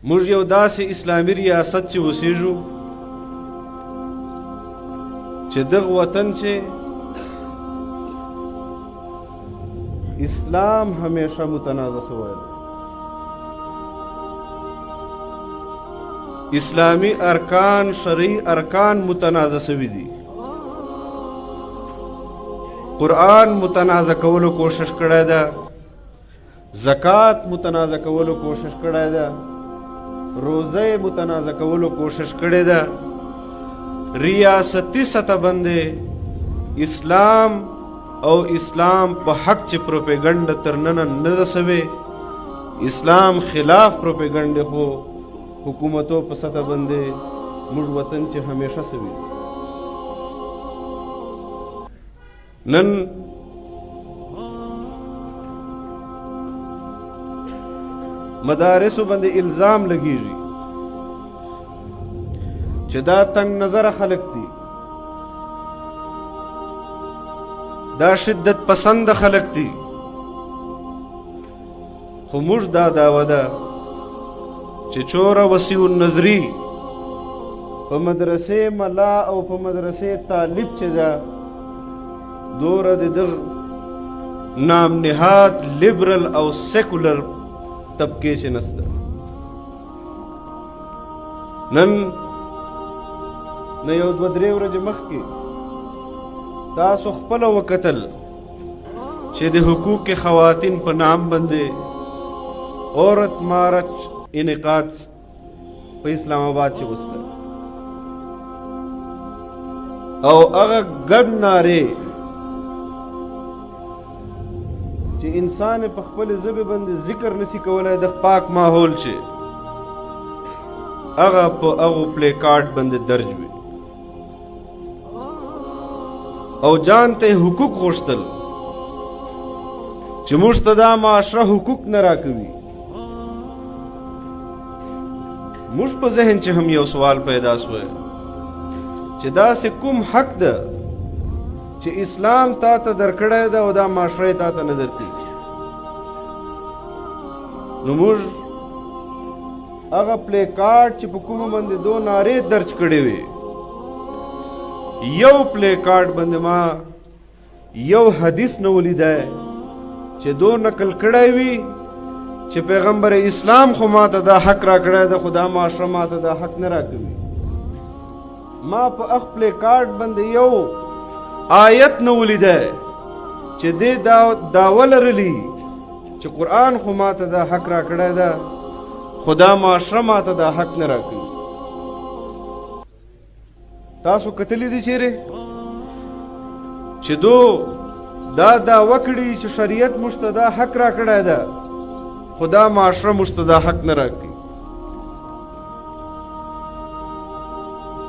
موږ یو داسې اسلامي ریاست چې اوسېږو چې دغه وطن چې اسلام همیشه متنازع شوی دی. اسلامی ارکان شرعي ارکان متنازع شوي دي. قرآن متنازع کولو کوشش کړی ده، زکات متنازع کولو کوشش کړی ده، روزه متنازع کولو کوشش کړی ده. ریاستی سطح باندې اسلام او اسلام په حق چې پروپیګنډ تر نن نه ده سوې، اسلام خلاف پروپیګنډ خو حکومتو په سطح باندې موږ وطن چې همیشه سوي. نن مدارسو باندې الزام لګیږي چې دا تنگ نظر خلق دي، دا شدت پسند خلق دي. خو موږ دا دعوه ده چې چوره وسیع النظری په مدرسې ملا او په مدرسې طالب چې ده دوره د دغه نام نهاد لیبرل او سیکولر طبقې چې نسته. نن نه یو دوه درې ورځې مخکې تاسو خپله وکتل چې د حقوق خواتین په نام باندې عورت مارچ انعقاد په اسلام آباد کې وسته او هغه ګډ نارې چې انسان په خپل ژبه باندې ذکر نسی کولای د پاک ماحول چې هغه په هغه پلی کارت باندې درج وي او جان ته حقوق غوښتل چې موږ ته دا معاشره حقوق نه راکوي. موږ په ذهن چې هم یو سوال پیدا شوی چې داسې کوم حق ده چې اسلام تا ته درکړی ده او دا معاشره تا ته نه درکوي. نو موږ هغه پلی کارت چې په کومه باندې دو نارې درج کړې وې، یو پلی کارت باندې ما یو حدیث نه ولیدی چې دو نقل کړی وي چې پیغمبر اسلام خو ما ته دا حق را کړی ده، خو دا معاشره ما ته دا حق نه راکوي. ما په اخ پلی کارت باندې یو آیت نه ولیدی چې دې دعوه لرلي چې قرآن خو ما ته دا حق را کړی ده، خو دا معاشره ما ته دا حق نه راکوي. تاسو کتلی دي چیرې چې دو دا دعوه کړي چې شریعت موږ ته دا حق را کړی ده، خو دا معاشره موږ ته دا حق نه راکوي.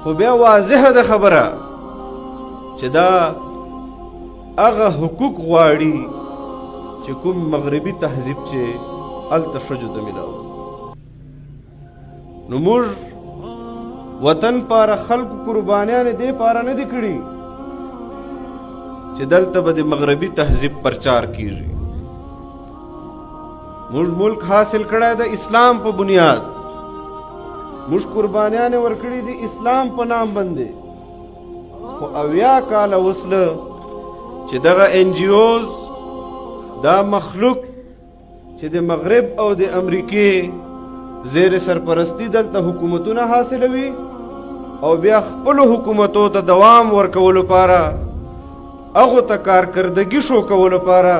خو بیا واضحه ده خبره چې دا هغه حقوق غواړي چې کوم مغربي تهذیب چې هلته ښځو ته میلاو. نو موږ وطن پاره خلکو قربانیانې دې پاره نه دي کړي چې دلته به د مغربي تهذیب پرچار کیږي. موږ ملک حاصل کړی د اسلام په بنیاد، موږ قربانیانې ورکړي دي اسلام په نام باندې. خو 80 کاله وسله چې دغه NGOs دا مخلوق چې د مغرب او د امریکې زیر سرپرستی دلته حکومتونه حاصلوي او بیا خپلو حکومتو ته دوام ورکولو لپاره هغو ته کارکردګي شو کولو لپاره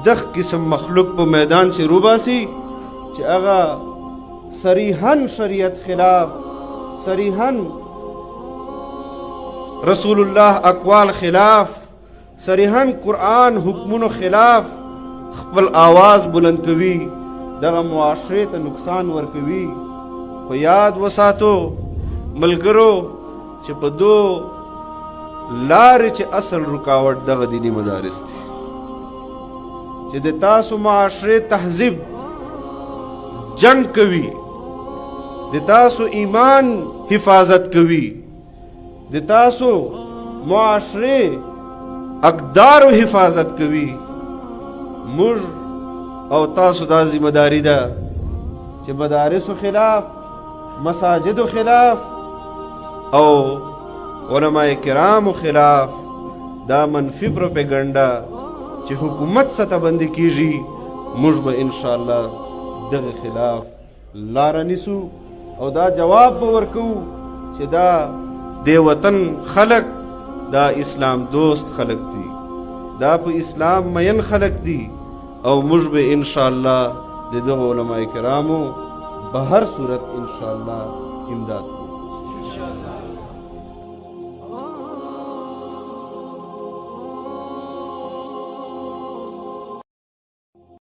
دغه قسم مخلوق په میدان چې روباسي چې هغه صریحاً شریعت خلاف، صریحاً رسول الله اقوال خلاف، صریحاً قرآن حکمونو خلاف خپل آواز بلند کوي، دغه معاشرې ته نقصان ورکوي. خو یاد وساتو ملګرو چې په دو لارې چې اصل رکاوټ دغه دینی مدارس دي چې د تاسو معاشرې تهذیب جنگ کوي، د تاسو ایمان حفاظت کوي، د تاسو معاشرې اقدارو حفاظت کوي. موږ او تاسو دا ذمہ داری ده چې مدارسو خلاف، مساجدو خلاف او علماء کرامو خلاف دا منفی پروپیګنډا چې حکومت سطح باندې کیږي، موږ به انشاءالله دغه خلاف لاره نیسو او دا جواب به ورکوو چې دا د وطن خلق دا اسلام دوست خلق دي، دا په اسلام مین خلق دي او موږ به انشاءالله د دغه علماء کرامو به هر صورت انشاءالله امداد کوو.